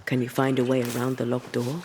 Can you find a way around the locked door?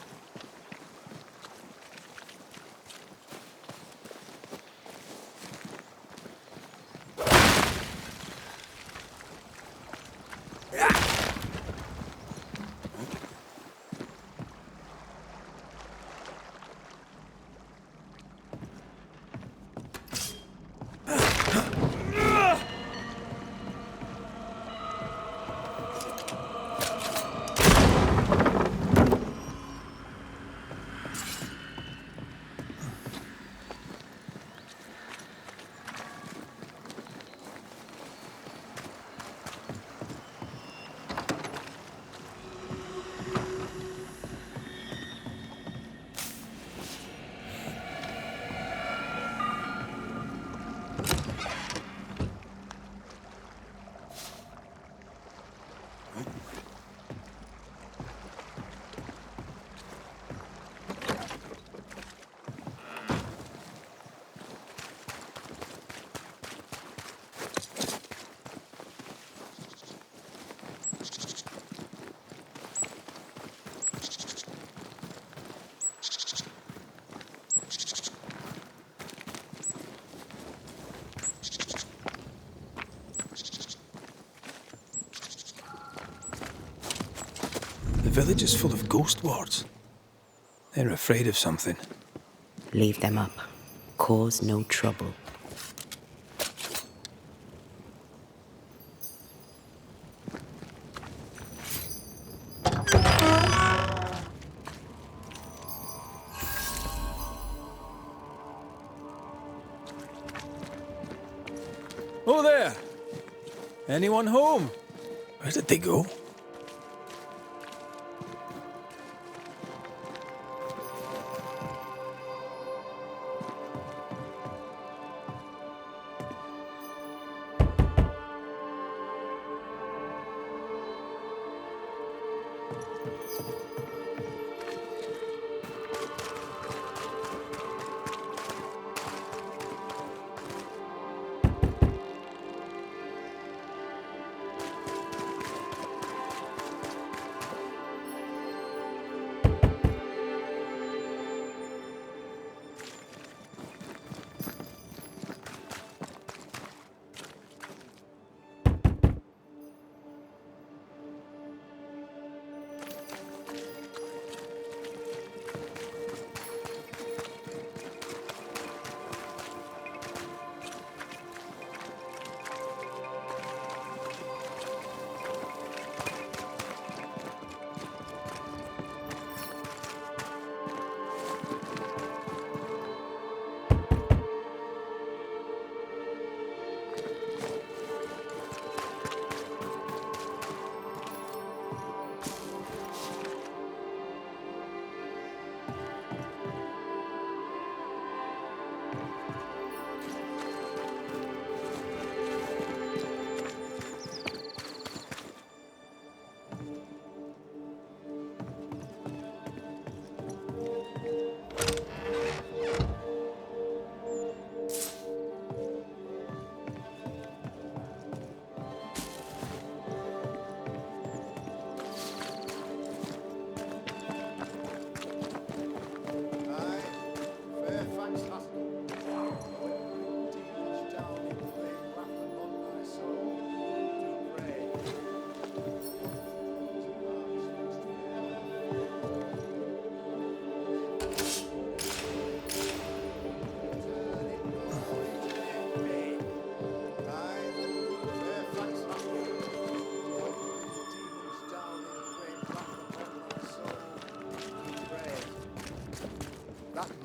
The village is full of ghost wards. They're afraid of something. Leave them up. Cause no trouble. Oh there! Anyone home? Where did they go?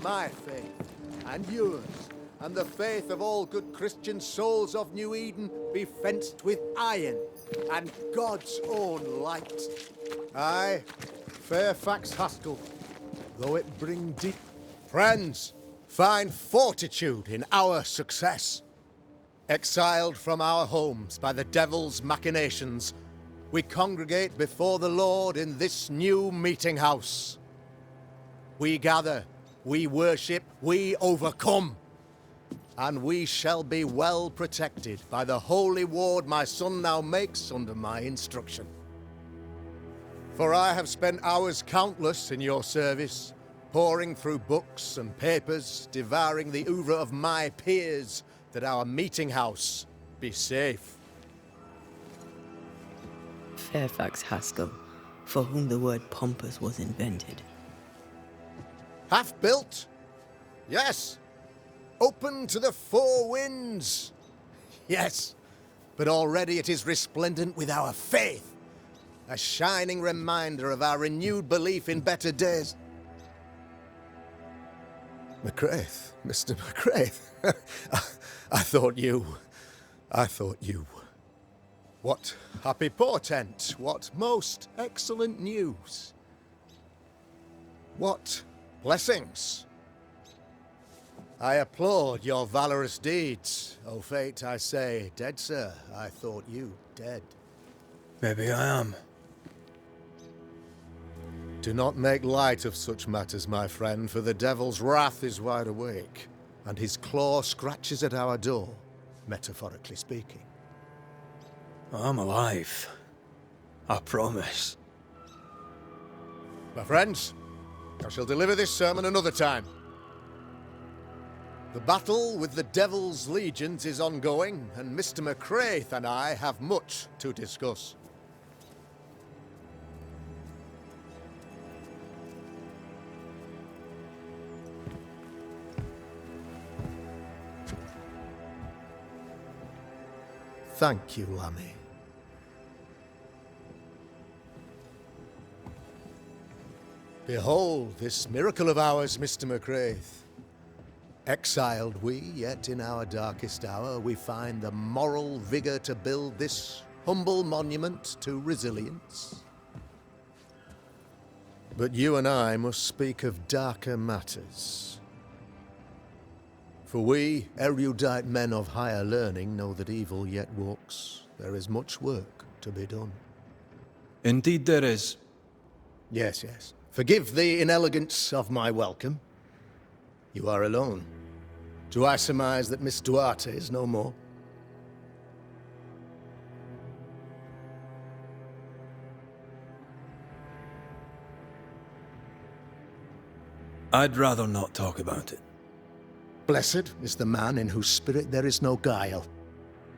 My faith, and yours, and the faith of all good Christian souls of New Eden be fenced with iron and God's own light. Aye, Fairfax Haskell, though it bring deep. Friends, find fortitude in our success. Exiled from our homes by the devil's machinations, we congregate before the Lord in this new meeting house. We gather, we worship, we overcome. And we shall be well protected by the holy ward my son now makes under my instruction. For I have spent hours countless in your service, poring through books and papers, devouring the oeuvre of my peers, that our meeting house be safe. Fairfax Haskell, for whom the word pompous was invented. Half built? Yes. Open to the four winds? Yes. But already it is resplendent with our faith. A shining reminder of our renewed belief in better days. McCraith, Mr. McCraith. I thought you. What happy portent, what most excellent news. What blessings. I applaud your valorous deeds. O fate, I say, dead sir, I thought you dead. Maybe I am. Do not make light of such matters, my friend, for the devil's wrath is wide awake, and his claw scratches at our door, metaphorically speaking. I'm alive. I promise. My friends, I shall deliver this sermon another time. The battle with the devil's legions is ongoing, and Mr. McCraith and I have much to discuss. Thank you, Lammy. Behold this miracle of ours, Mr. McCraith. Exiled we, yet in our darkest hour we find the moral vigour to build this humble monument to resilience. But you and I must speak of darker matters. For we, erudite men of higher learning, know that evil yet walks. There is much work to be done. Indeed there is. Yes, yes. Forgive the inelegance of my welcome. You are alone. Do I surmise that Miss Duarte is no more? I'd rather not talk about it. Blessed is the man in whose spirit there is no guile.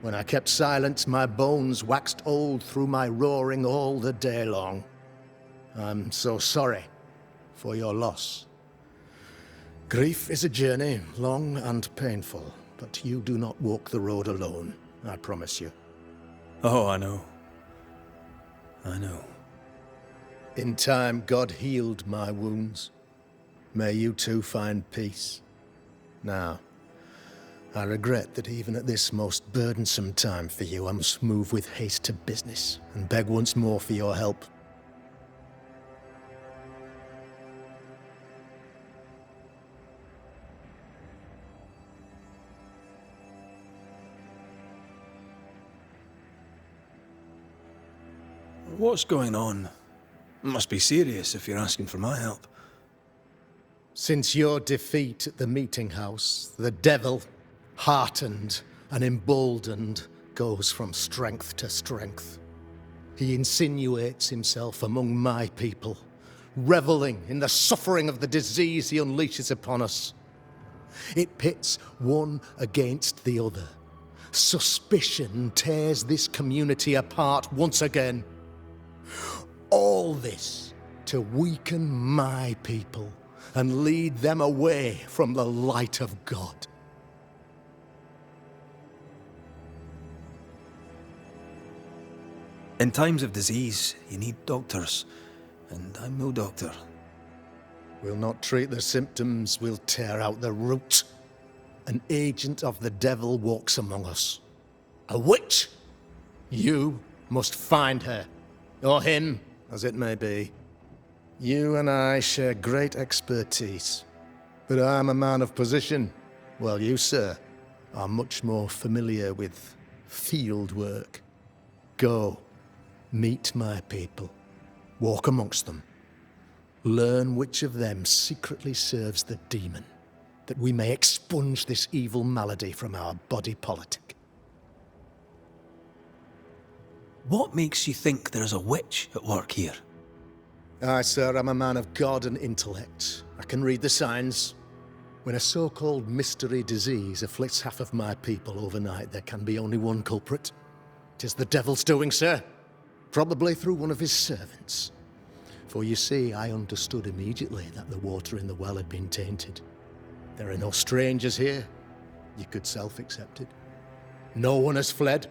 When I kept silence, my bones waxed old through my roaring all the day long. I'm so sorry for your loss. Grief is a journey, long and painful, but you do not walk the road alone, I promise you. Oh, I know. I know. In time, God healed my wounds. May you too find peace. Now, I regret that even at this most burdensome time for you, I must move with haste to business and beg once more for your help. What's going on? It must be serious if you're asking for my help. Since your defeat at the meeting house, the devil, heartened and emboldened, goes from strength to strength. He insinuates himself among my people, reveling in the suffering of the disease he unleashes upon us. It pits one against the other. Suspicion tears this community apart once again. All this to weaken my people and lead them away from the light of God. In times of disease, you need doctors, and I'm no doctor. We'll not treat the symptoms, we'll tear out the root. An agent of the devil walks among us. A witch! You must find her, or him, as it may be. You and I share great expertise, but I'm a man of position, while you, sir, are much more familiar with field work. Go, meet my people, walk amongst them, learn which of them secretly serves the demon, that we may expunge this evil malady from our body politic. What makes you think there's a witch at work here? Aye, sir, I'm a man of God and intellect. I can read the signs. When a so-called mystery disease afflicts half of my people overnight, there can be only one culprit. 'Tis the devil's doing, sir. Probably through one of his servants. For you see, I understood immediately that the water in the well had been tainted. There are no strangers here. You could self-accept it. No one has fled.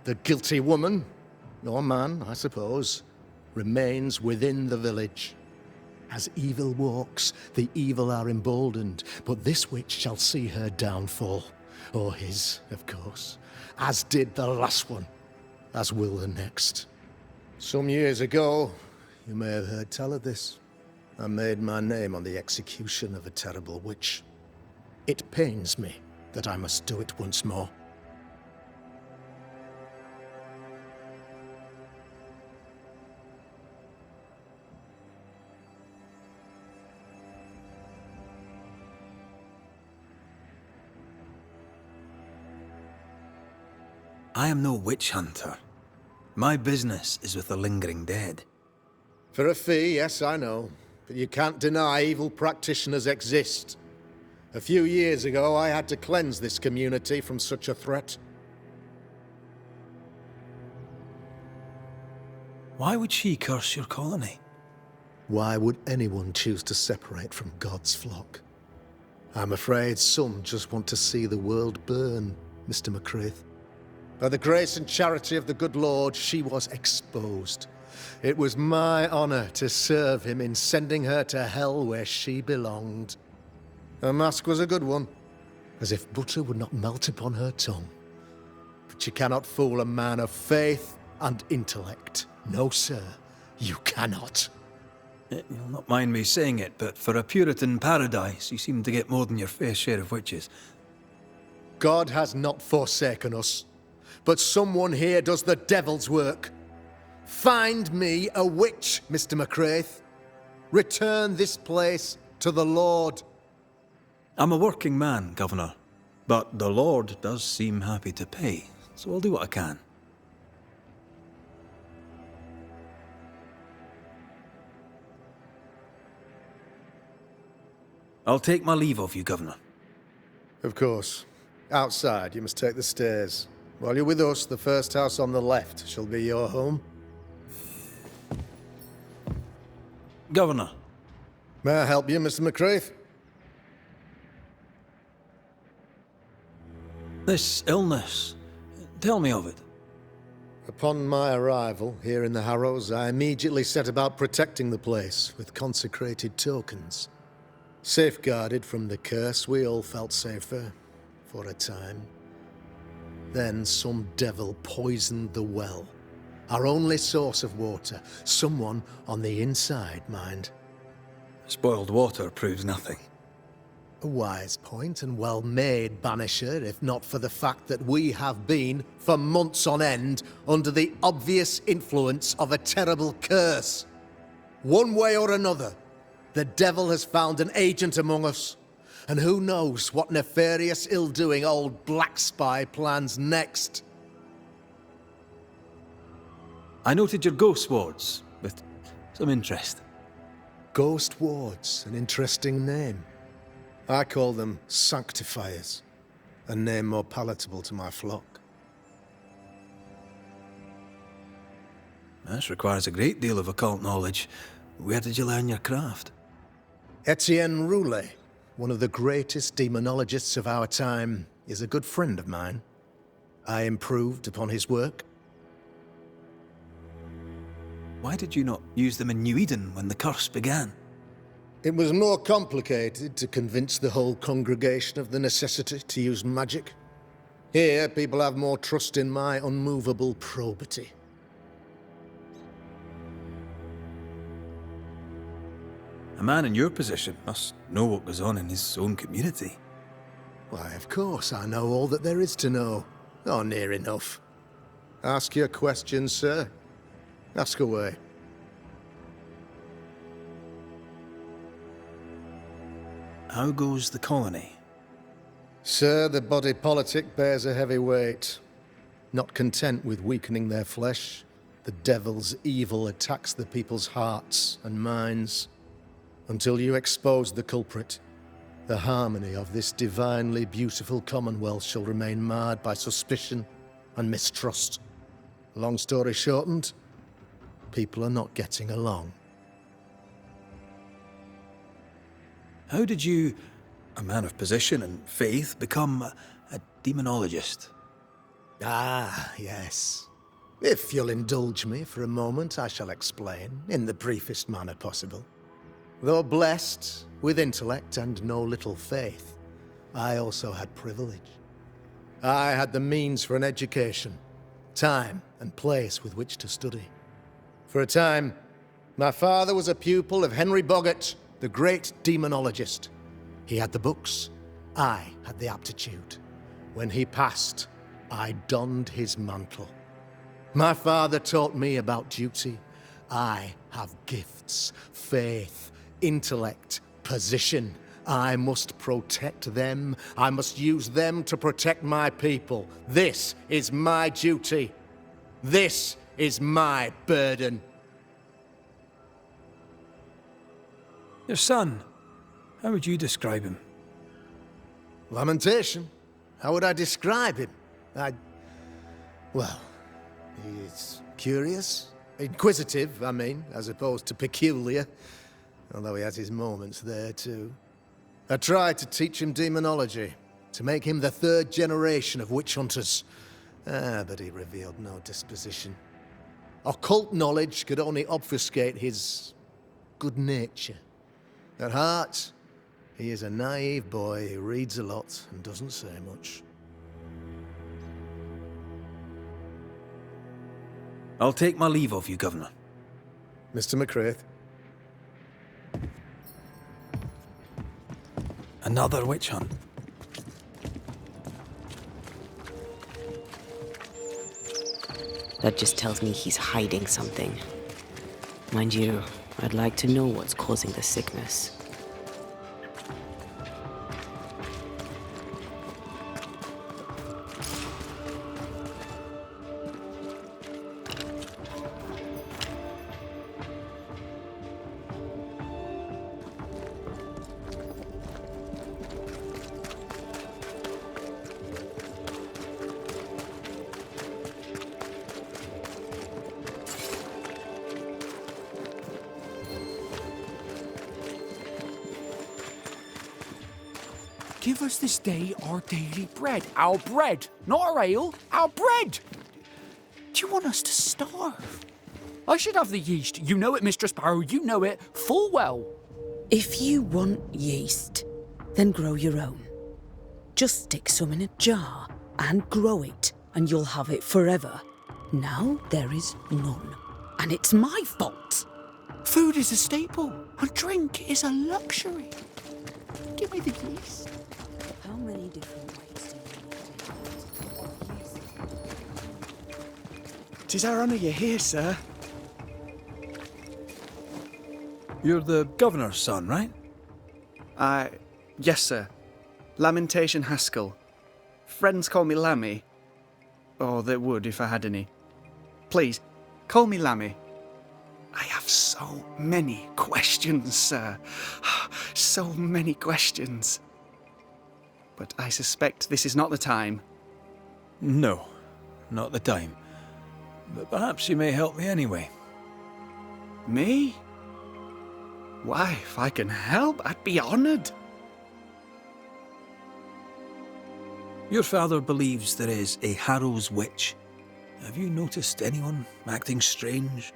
The guilty woman, or man, I suppose, remains within the village. As evil walks, the evil are emboldened, but this witch shall see her downfall. Or his, of course. As did the last one. As will the next. Some years ago, you may have heard tell of this. I made my name on the execution of a terrible witch. It pains me that I must do it once more. I am no witch hunter. My business is with the lingering dead. For a fee, yes, I know. But you can't deny evil practitioners exist. A few years ago, I had to cleanse this community from such a threat. Why would she curse your colony? Why would anyone choose to separate from God's flock? I'm afraid some just want to see the world burn, Mr. McCraith. By the grace and charity of the good Lord, she was exposed. It was my honor to serve him in sending her to hell where she belonged. Her mask was a good one, as if butter would not melt upon her tongue. But you cannot fool a man of faith and intellect. No, sir, you cannot. You'll not mind me saying it, but for a Puritan paradise, you seem to get more than your fair share of witches. God has not forsaken us, but someone here does the devil's work. Find me a witch, Mr. McCraith. Return this place to the Lord. I'm a working man, Governor, but the Lord does seem happy to pay, so I'll do what I can. I'll take my leave of you, Governor. Of course. Outside, you must take the stairs. While you're with us, the first house on the left shall be your home. Governor. May I help you, Mr. McCraith? This illness, tell me of it. Upon my arrival here in the Harrows, I immediately set about protecting the place with consecrated tokens. Safeguarded from the curse, we all felt safer, for a time. Then some devil poisoned the well, our only source of water. Someone on the inside, mind. Spoiled water proves nothing. A wise point and well made, Banisher, if not for the fact that we have been, for months on end, under the obvious influence of a terrible curse. One way or another, the devil has found an agent among us. And who knows what nefarious ill-doing old Black Spy plans next. I noted your ghost wards with some interest. Ghost wards, an interesting name. I call them sanctifiers, a name more palatable to my flock. This requires a great deal of occult knowledge. Where did you learn your craft? Etienne Roulet, one of the greatest demonologists of our time, is a good friend of mine. I improved upon his work. Why did you not use them in New Eden when the curse began? It was more complicated to convince the whole congregation of the necessity to use magic. Here, people have more trust in my unmovable probity. A man in your position must know what goes on in his own community. Why, of course, I know all that there is to know. Or near enough. Ask your questions, sir. Ask away. How goes the colony? Sir, the body politic bears a heavy weight. Not content with weakening their flesh, the devil's evil attacks the people's hearts and minds. Until you expose the culprit, the harmony of this divinely beautiful commonwealth shall remain marred by suspicion and mistrust. Long story shortened, people are not getting along. How did you, a man of position and faith, become a demonologist? Ah, yes. If you'll indulge me for a moment, I shall explain, in the briefest manner possible. Though blessed with intellect and no little faith, I also had privilege. I had the means for an education, time and place with which to study. For a time, my father was a pupil of Henry Boggart, the great demonologist. He had the books, I had the aptitude. When he passed, I donned his mantle. My father taught me about duty. I have gifts, faith, intellect, position. I must protect them. I must use them to protect my people. This is my duty. This is my burden. Your son, how would you describe him? Lamentation? How would I describe him? Well, he's curious. Inquisitive, I mean, as opposed to peculiar. Although he has his moments there, too. I tried to teach him demonology, to make him the third generation of witch hunters. But he revealed no disposition. Occult knowledge could only obfuscate his good nature. At heart, he is a naive boy who reads a lot and doesn't say much. I'll take my leave of you, Governor. Mr. McCraith. Another witch hunt. That just tells me he's hiding something. Mind you, I'd like to know what's causing the sickness. Give us this day our daily bread. Our bread, not our ale, our bread. Do you want us to starve? I should have the yeast. You know it, Mistress Barrow, you know it full well. If you want yeast, then grow your own. Just stick some in a jar and grow it, and you'll have it forever. Now there is none, and it's my fault. Food is a staple, and drink is a luxury. Give me the yeast. How many different ways do you use it? 'Tis our honour you're here, sir. You're the governor's son, right? Yes, sir. Lamentation Haskell. Friends call me Lammy. Or they would if I had any. Please, call me Lammy. I have so many questions, sir. So many questions. But I suspect this is not the time. No, not the time. But perhaps you may help me anyway. Me? Why, if I can help, I'd be honoured. Your father believes there is a Harrow's witch. Have you noticed anyone acting strange?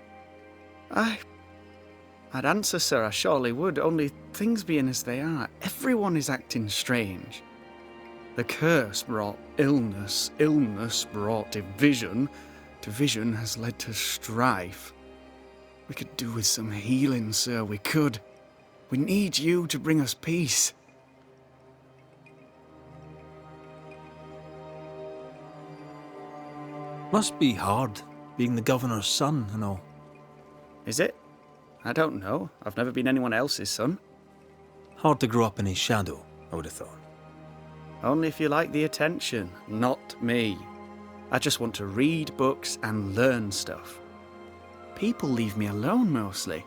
I'd answer, sir, I surely would, only things being as they are, everyone is acting strange. The curse brought illness, illness brought division, division has led to strife. We could do with some healing, sir, we could. We need you to bring us peace. Must be hard, being the governor's son and all. Is it? I don't know. I've never been anyone else's son. Hard to grow up in his shadow, I would have thought. Only if you like the attention, not me. I just want to read books and learn stuff. People leave me alone mostly.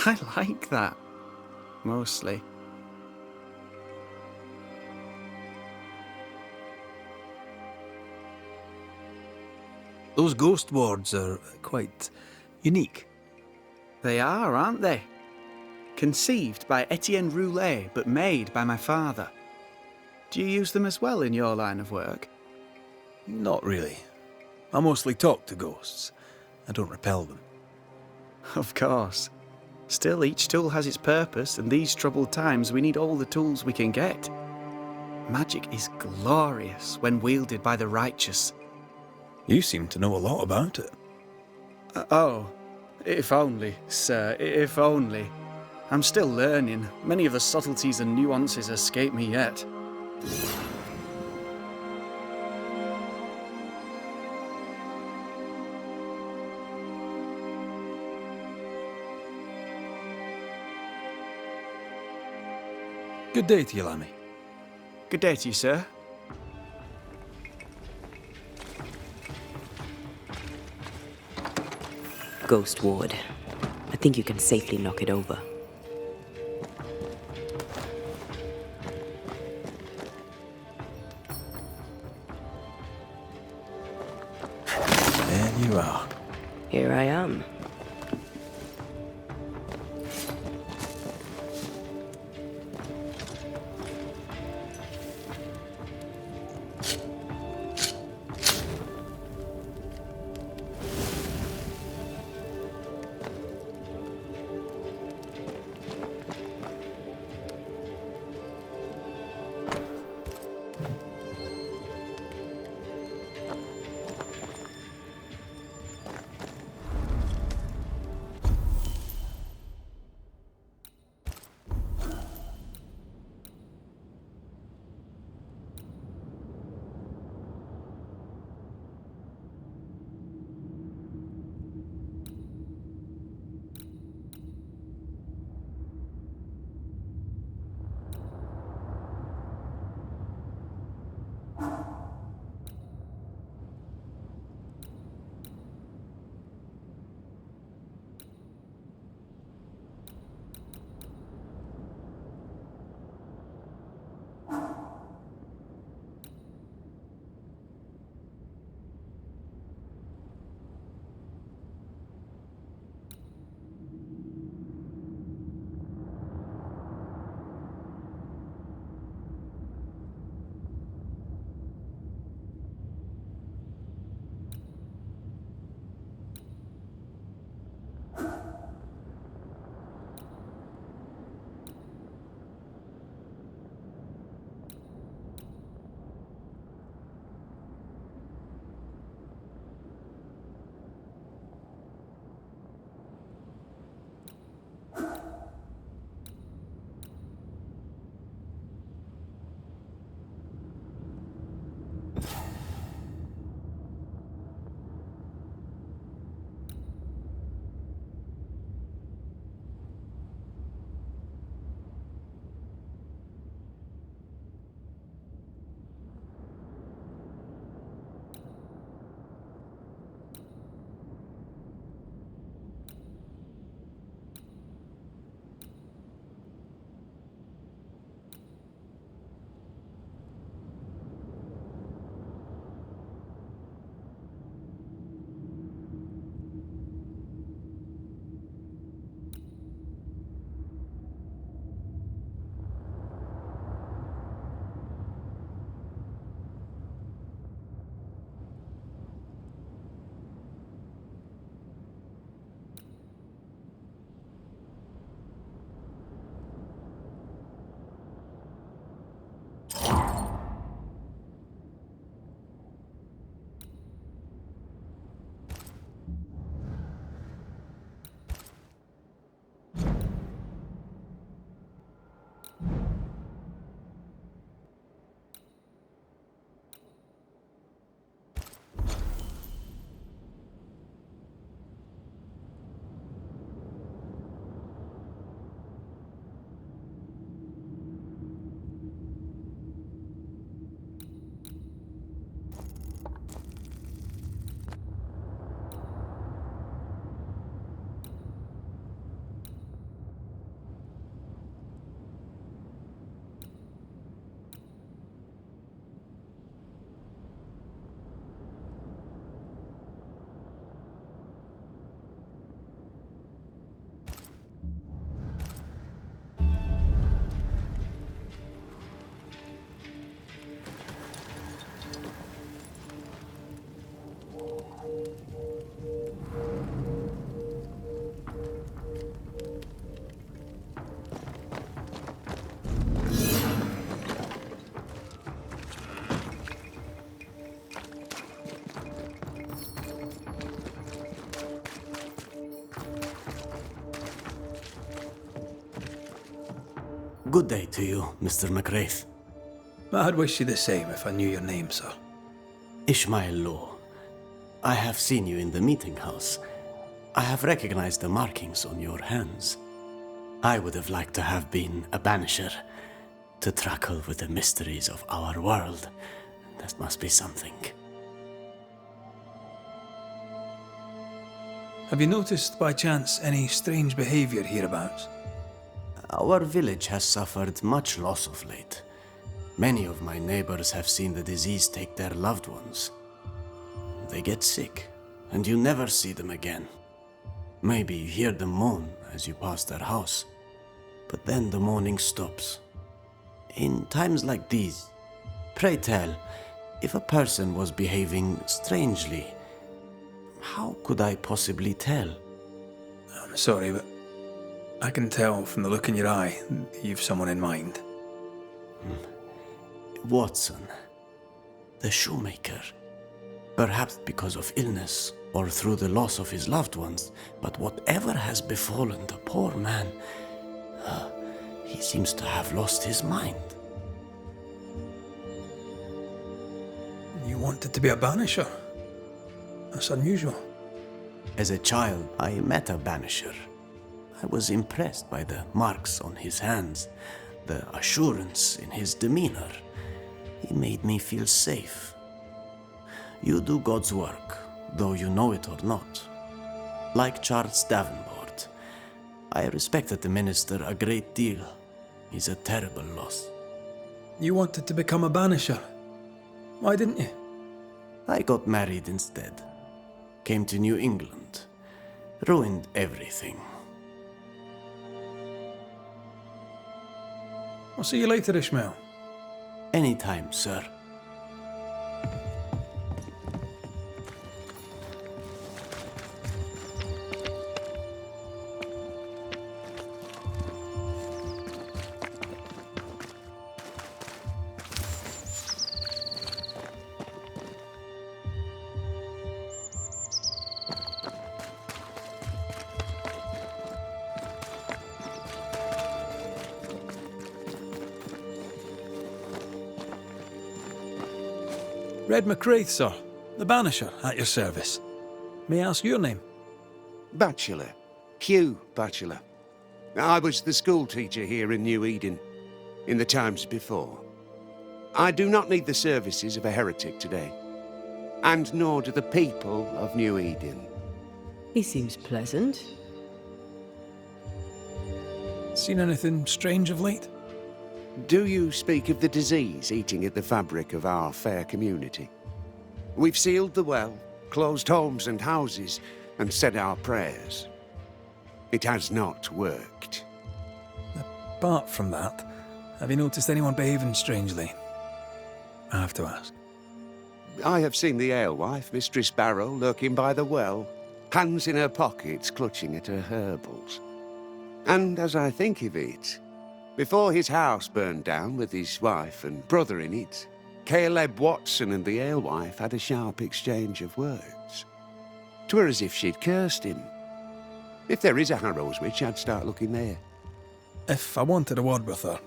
I like that. Mostly. Those ghost wards are quite unique. They are, aren't they? Conceived by Etienne Roulet, but made by my father. Do you use them as well in your line of work? Not really. I mostly talk to ghosts. I don't repel them. Of course. Still, each tool has its purpose, and these troubled times we need all the tools we can get. Magic is glorious when wielded by the righteous. You seem to know a lot about it. Oh, if only, sir, if only. I'm still learning. Many of the subtleties and nuances escape me yet. Good day to you, Lammy. Good day to you, sir. Ghost ward. I think you can safely knock it over. There you are. Here I am. Good day to you, Mr. McWraith. I'd wish you the same if I knew your name, sir. Ishmael Law. I have seen you in the meeting house. I have recognized the markings on your hands. I would have liked to have been a banisher, to tackle with the mysteries of our world. That must be something. Have you noticed, by chance, any strange behavior hereabouts? Our village has suffered much loss of late. Many of my neighbors have seen the disease take their loved ones. They get sick, and you never see them again. Maybe you hear them moan as you pass their house, but then the moaning stops. In times like these, pray tell, if a person was behaving strangely, how could I possibly tell? I'm sorry, but I can tell from the look in your eye that you've someone in mind. Watson, the shoemaker. Perhaps because of illness or through the loss of his loved ones, but whatever has befallen the poor man, he seems to have lost his mind. You wanted to be a banisher? That's unusual. As a child, I met a banisher. I was impressed by the marks on his hands, the assurance in his demeanor. He made me feel safe. You do God's work, though you know it or not. Like Charles Davenport, I respected the minister a great deal. He's a terrible loss. You wanted to become a banisher? Why didn't you? I got married instead. Came to New England. Ruined everything. I'll see you later, Ishmael. Anytime, sir. Red McWraith, sir. The banisher, at your service. May I ask your name? Bachelor. Hugh Bachelor. I was the school teacher here in New Eden, in the times before. I do not need the services of a heretic today, and nor do the people of New Eden. He seems pleasant. Seen anything strange of late? Do you speak of the disease eating at the fabric of our fair community? We've sealed the well, closed homes and houses, and said our prayers. It has not worked. Apart from that, have you noticed anyone behaving strangely? I have to ask. I have seen the alewife, Mistress Barrow, lurking by the well, hands in her pockets clutching at her herbals. And as I think of it, before his house burned down with his wife and brother in it, Caleb Watson and the alewife had a sharp exchange of words. 'Twere as if she'd cursed him. If there is a Harrow's witch, I'd start looking there. If I wanted a word with her,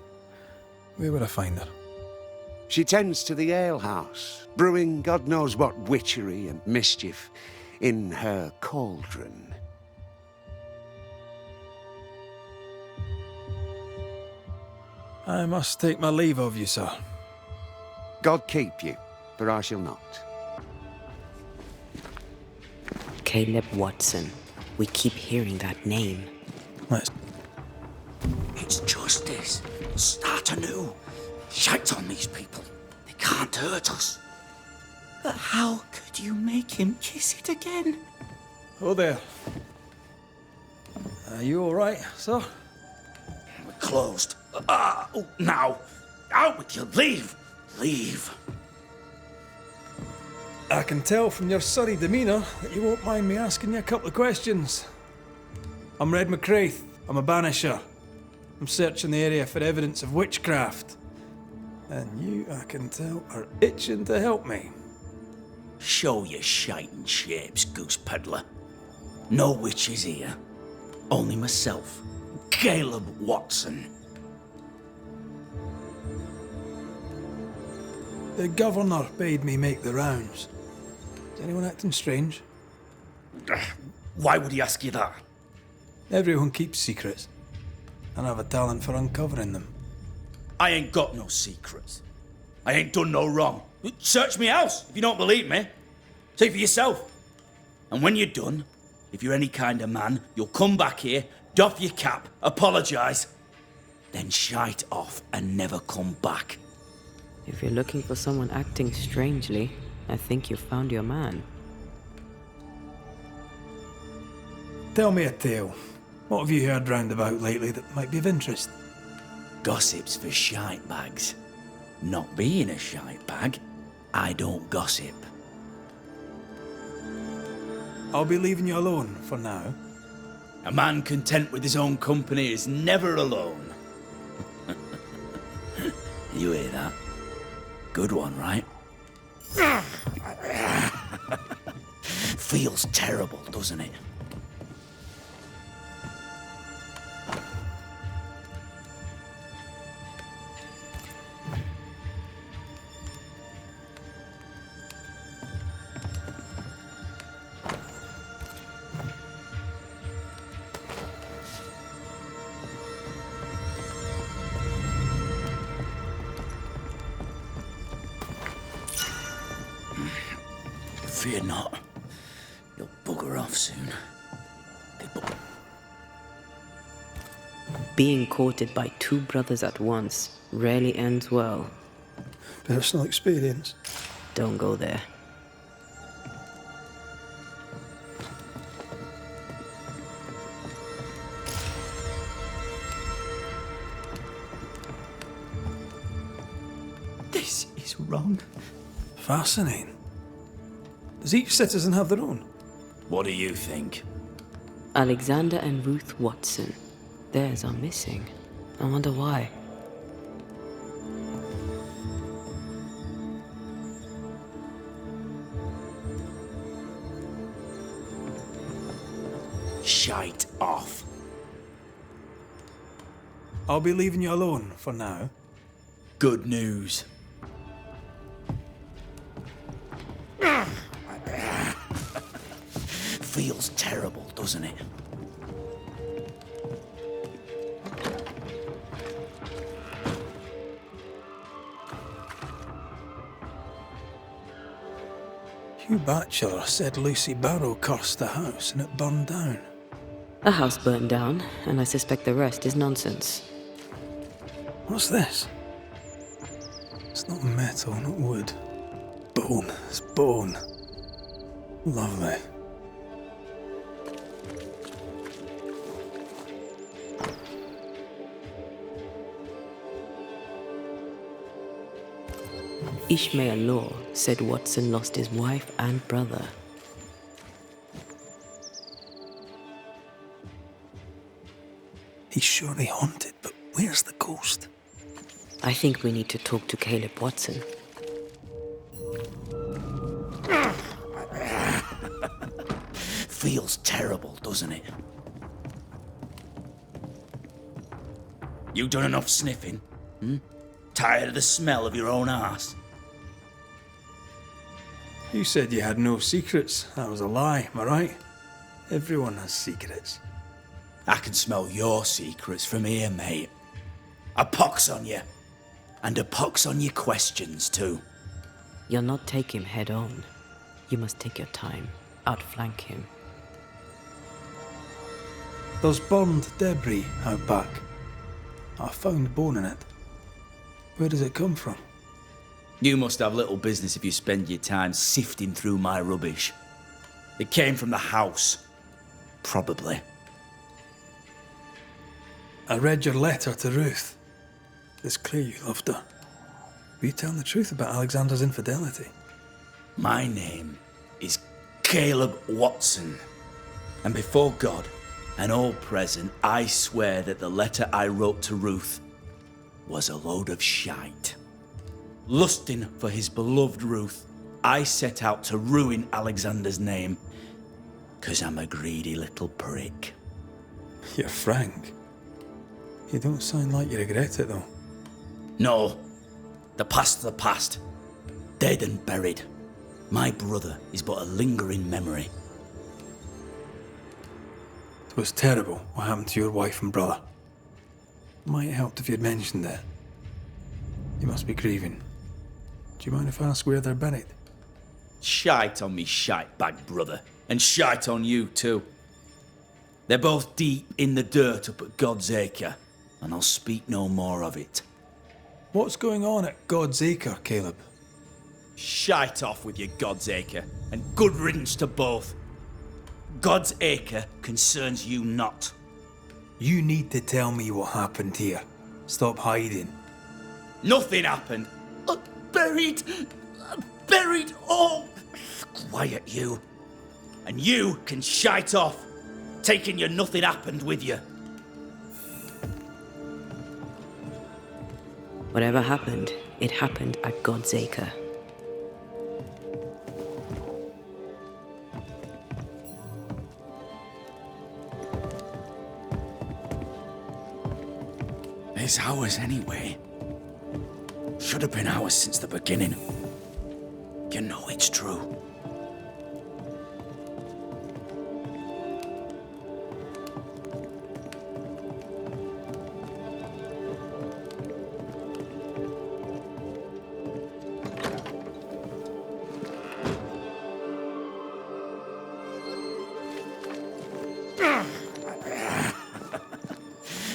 where would I find her? She tends to the alehouse, brewing God knows what witchery and mischief in her cauldron. I must take my leave of you, sir. God keep you, for I shall not. Caleb Watson. We keep hearing that name. Let's... It's justice. Start anew. Shite on these people. They can't hurt us. But how could you make him kiss it again? Oh, there. Are you all right, sir? We're closed. Now. Out with you. Leave. Leave. I can tell from your surly demeanour that you won't mind me asking you a couple of questions. I'm Red McWraith. I'm a banisher. I'm searching the area for evidence of witchcraft. And you, I can tell, are itching to help me. Show your shiting shapes, goose peddler. No witches here. Only myself, Caleb Watson. The governor bade me make the rounds. Is anyone acting strange? Why would he ask you that? Everyone keeps secrets, and I have a talent for uncovering them. I ain't got no secrets. I ain't done no wrong. Search me house if you don't believe me. See for yourself. And when you're done, if you're any kind of man, you'll come back here, doff your cap, apologise, then shite off and never come back. If you're looking for someone acting strangely, I think you've found your man. Tell me a tale. What have you heard round about lately that might be of interest? Gossip's for shite bags. Not being a shite bag, I don't gossip. I'll be leaving you alone for now. A man content with his own company is never alone. You hear that? Good one, right? Feels terrible, doesn't it? Fear not. You'll bugger off soon. Being courted by two brothers at once rarely ends well. Personal experience. Don't go there. This is wrong. Fascinating. Does each citizen have their own? What do you think? Alexander and Ruth Watson. Theirs are missing. I wonder why. Shite off. I'll be leaving you alone for now. Good news. Feels terrible, doesn't it? Hugh Batchelor said Lucy Barrow cursed the house and it burned down. A house burned down, and I suspect the rest is nonsense. What's this? It's not metal, not wood. Bone. It's bone. Lovely. Ishmael Law said Watson lost his wife and brother. He's surely haunted, but where's the ghost? I think we need to talk to Caleb Watson. Feels terrible, doesn't it? You done enough sniffing? Tired of the smell of your own arse? You said you had no secrets. That was a lie, am I right? Everyone has secrets. I can smell your secrets from here, mate. A pox on you. And a pox on your questions, too. You'll not take him head on. You must take your time, outflank him. There's burned debris out back. I found bone in it. Where does it come from? You must have little business if you spend your time sifting through my rubbish. It came from the house. Probably. I read your letter to Ruth. It's clear you loved her. Were you telling the truth about Alexander's infidelity? My name is Caleb Watson. And before God and all present, I swear that the letter I wrote to Ruth was a load of shite. Lusting for his beloved Ruth, I set out to ruin Alexander's name, 'cause I'm a greedy little prick. You're frank. You don't sound like you regret it, though. No, the past's the past. dead and buried. My brother is but a lingering memory. It was terrible what happened to your wife and brother. Might have helped if you'd mentioned it. You must be grieving. Do you mind if I ask where they're buried? Shite on me shite bag brother, and shite on you too. They're both deep in the dirt up at God's Acre, and I'll speak no more of it. What's going on at God's Acre, Caleb? Shite off with your God's Acre, and good riddance to both. God's Acre concerns you not. You need to tell me what happened here. Stop hiding. Nothing happened. Buried all. Quiet you. And you can shite off, taking your nothing happened with you. Whatever happened, it happened at God's Acre. It's ours anyway. Should have been ours since the beginning. You know it's true.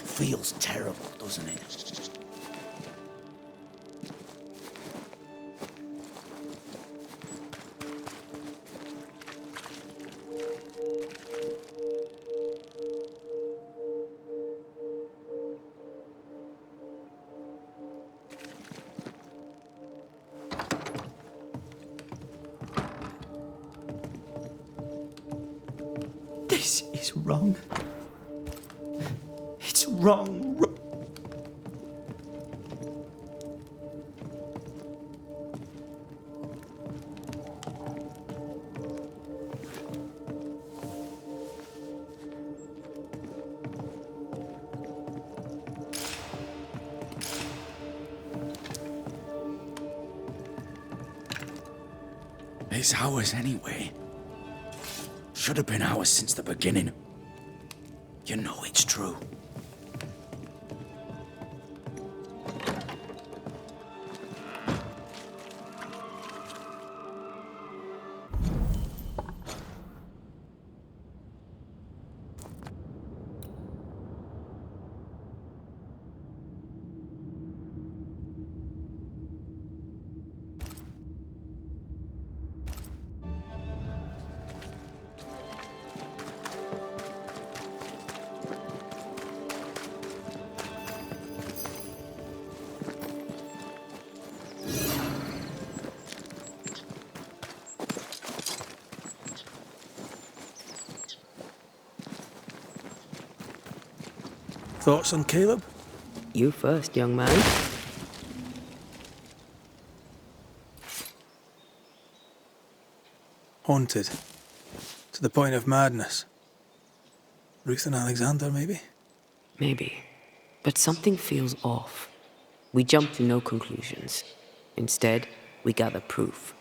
Feels terrible, doesn't it? This is wrong. It's wrong. It's ours anyway. Should have been ours since the beginning. You know it's true. Thoughts on Caleb? You first, young man. Haunted. To the point of madness. Ruth and Alexander, maybe? Maybe. But something feels off. We jump to no conclusions. Instead, we gather proof.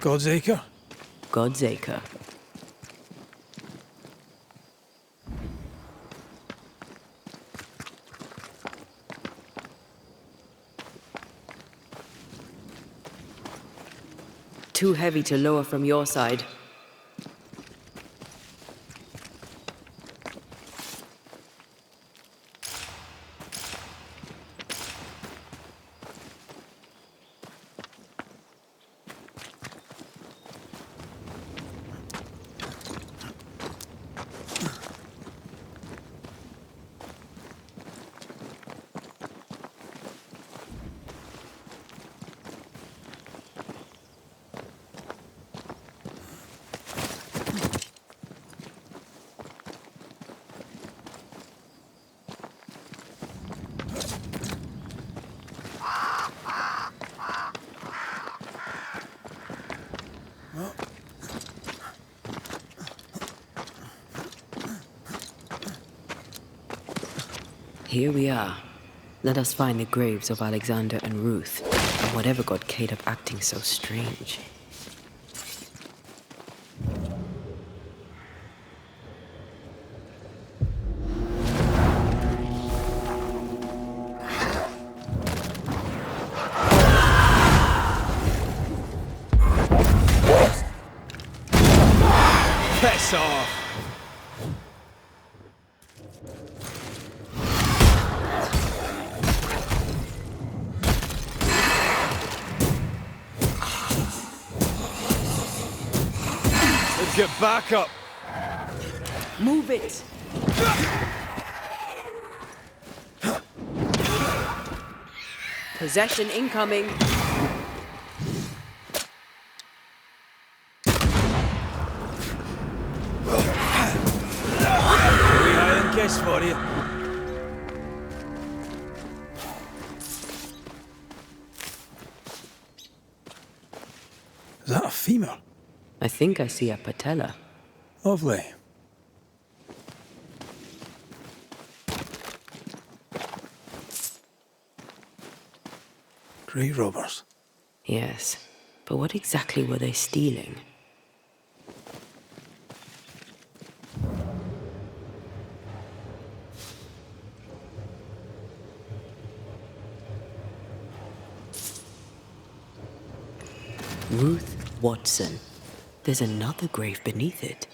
God's Acre? God's Acre. Too heavy to lower from your side. Here we are. Let us find the graves of Alexander and Ruth, and whatever got Caleb acting so strange. Piss off! Let's get back up! Move it! Possession incoming. Kiss for you. Is that a female? I think I see a patella. Lovely. Grave robbers. Yes, but what exactly were they stealing? Ruth Watson. There's another grave beneath it.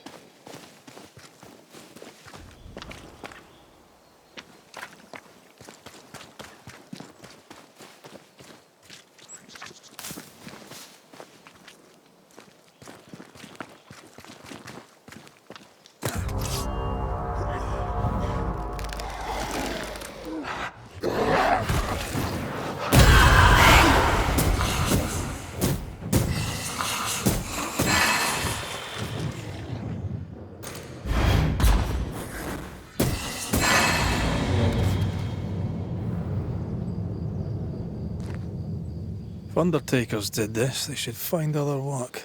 If undertakers did this, they should find other work.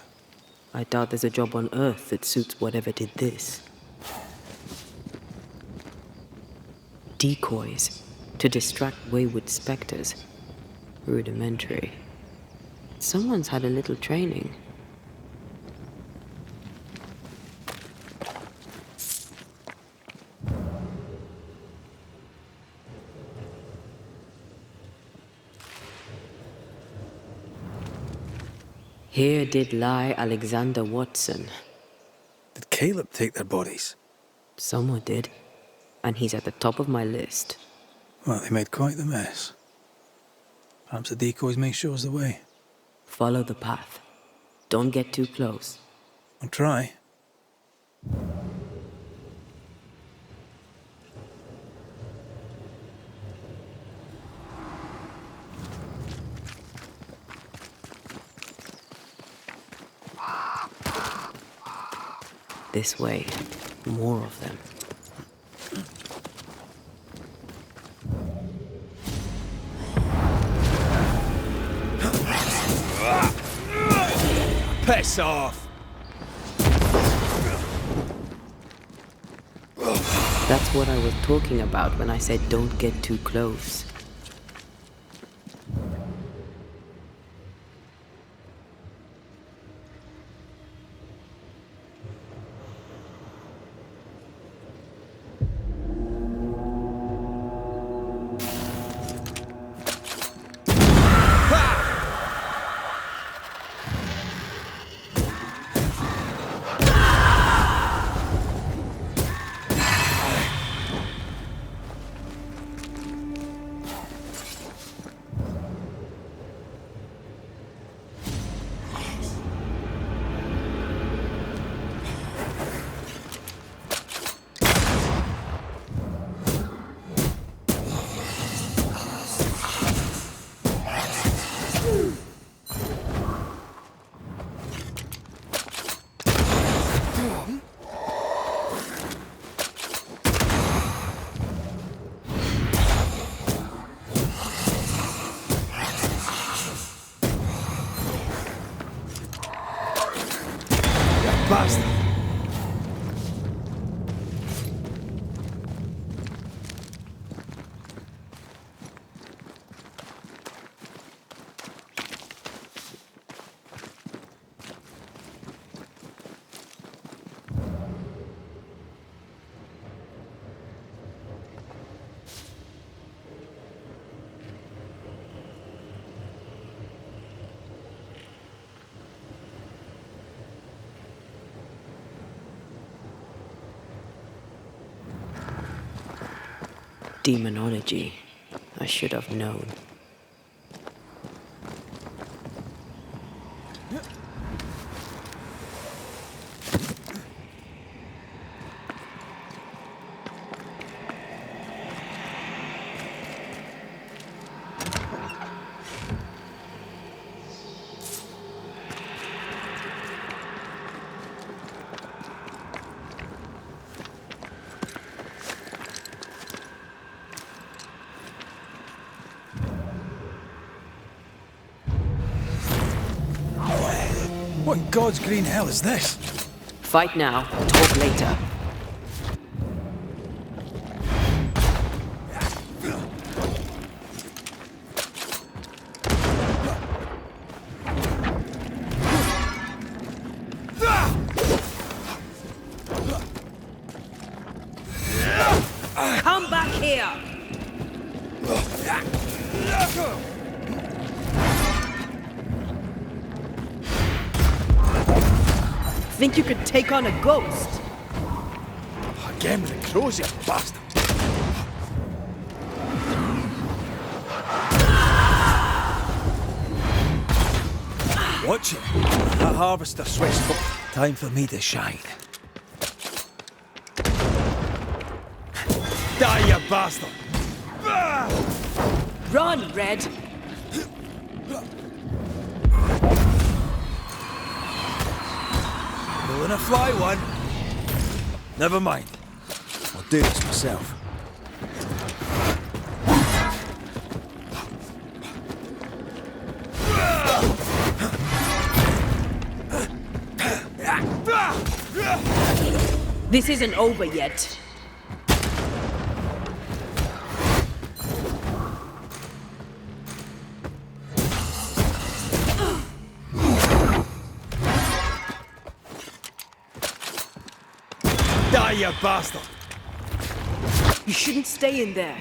I doubt there's a job on Earth that suits whatever did this. Decoys to distract wayward specters. Rudimentary. Someone's had a little training. Here did lie Alexander Watson. Did Caleb take their bodies? Someone did. And he's at the top of my list. Well, they made quite the mess. Perhaps the decoys may show us the way. Follow the path. Don't get too close. I'll try. This way. More of them. Piss off! That's what I was talking about when I said don't get too close. Demonology. I should have known. What in God's green hell is this? Fight now, talk later. Come back here! Think you could take on a ghost? Again with the crows, you bastard! Watch it. That harvester switched. Time for me to shine. Die, you bastard! Run, Red! Pulling a fly one. Never mind. I'll do this myself. This isn't over yet. Die, you bastard! You shouldn't stay in there.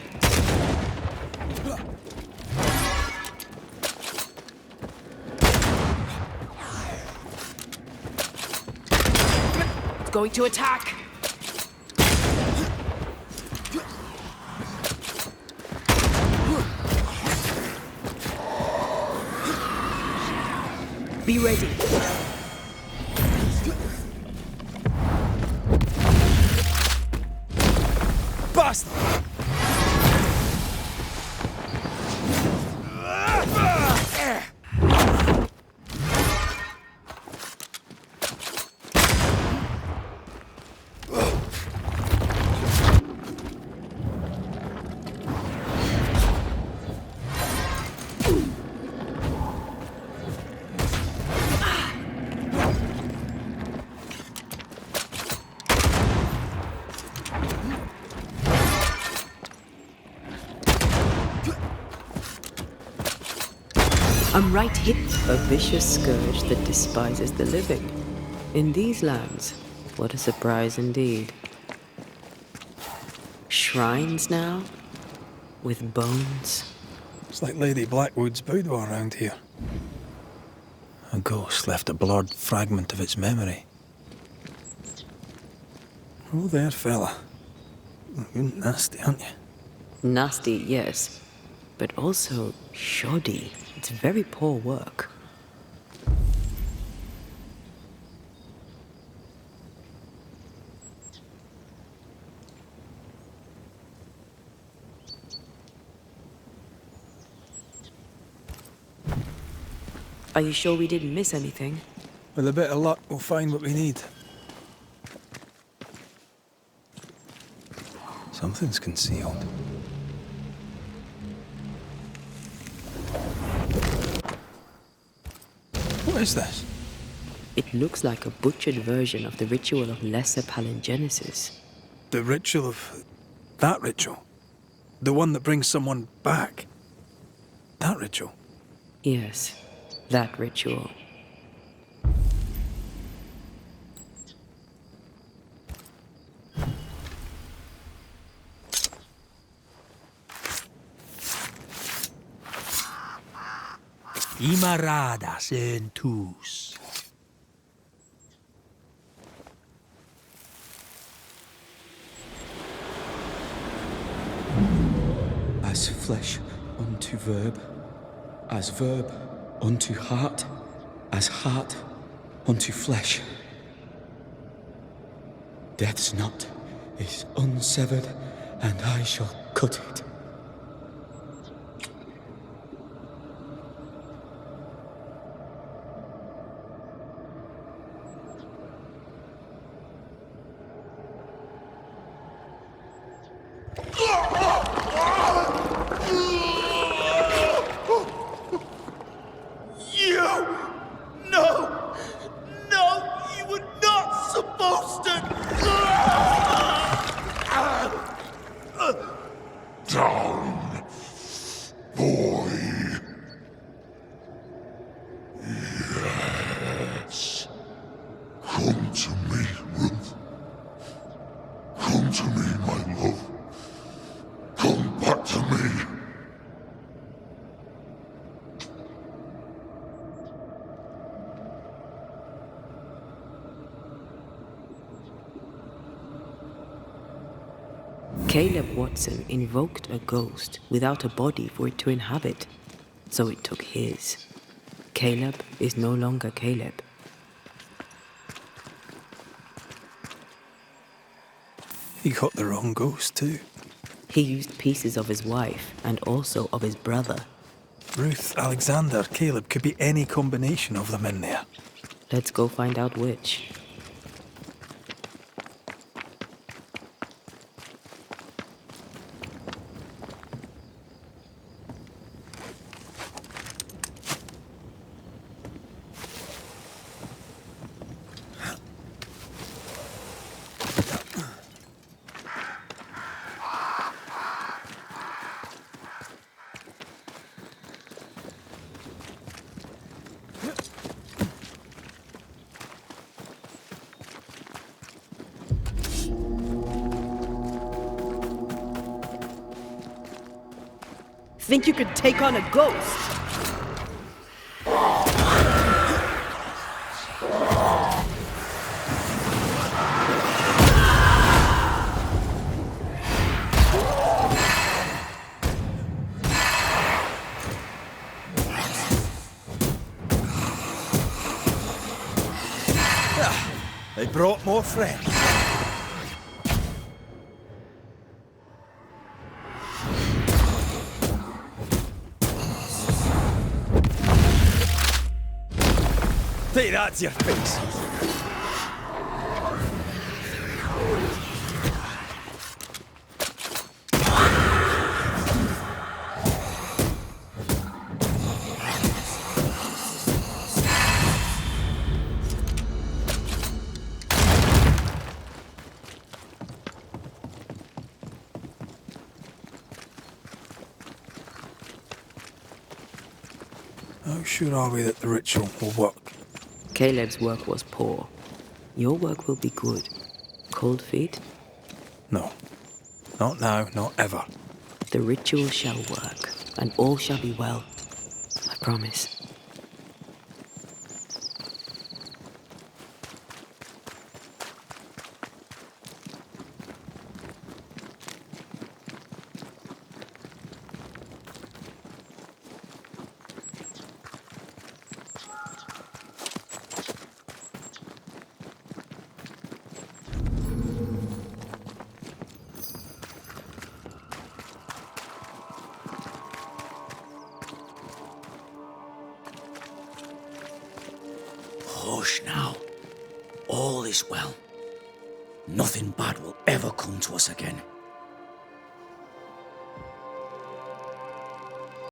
It's going to attack. Be ready. Bastard! I'm right hit. A vicious scourge that despises the living. In these lands, what a surprise indeed. Shrines now? With bones? It's like Lady Blackwood's boudoir around here. A ghost left a blurred fragment of its memory. Oh there, fella. You're nasty, aren't you? Nasty, yes. But also shoddy. It's very poor work. Are you sure we didn't miss anything? With a bit of luck, we'll find what we need. Something's concealed. What is this? It looks like a butchered version of the ritual of Lesser Palingenesis. The ritual of... that ritual? The one that brings someone back? That ritual? Yes, that ritual. Imaradas en tus. As flesh unto verb, as verb unto heart, as heart unto flesh. Death's knot is unsevered, and I shall cut it. Caleb Watson invoked a ghost without a body for it to inhabit, so it took his. Caleb is no longer Caleb. He got the wrong ghost too. He used pieces of his wife and also of his brother. Ruth, Alexander, Caleb, could be any combination of them in there. Let's go find out which. Think you could take on a ghost? They brought more friends. Take that to your face. How sure are we that the ritual will work? Caleb's work was poor. Your work will be good. Cold feet? No. Not now, not ever. The ritual shall work, and all shall be well. I promise. Hush now. All is well. Nothing bad will ever come to us again.